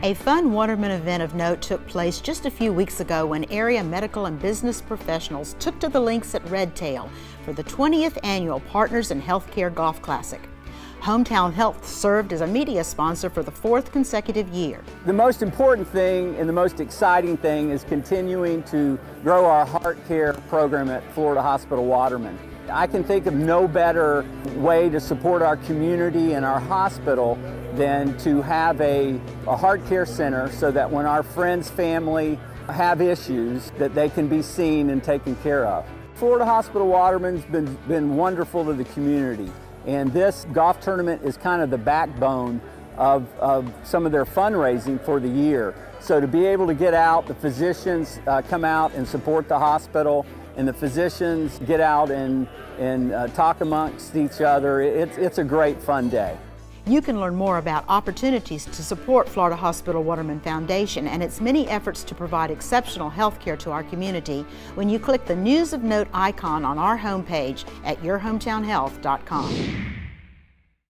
A fun Waterman event of note took place just a few weeks ago when area medical and business professionals took to the links at Redtail for the 20th annual Partners in Healthcare Golf Classic. Hometown Health served as a media sponsor for the 4th consecutive year. The most important thing and the most exciting thing is continuing to grow our heart care program at Florida Hospital Waterman. I can think of no better way to support our community and our hospital than to have a heart care center so that when our friends, family have issues, that they can be seen and taken care of. Florida Hospital Waterman's been wonderful to the community, and this golf tournament is kind of the backbone of some of their fundraising for the year. So to be able to get out, the physicians come out and support the hospital, and the physicians get out and talk amongst each other. It's a great fun day. You can learn more about opportunities to support Florida Hospital Waterman Foundation and its many efforts to provide exceptional health care to our community when you click the News of Note icon on our homepage at yourhometownhealth.com.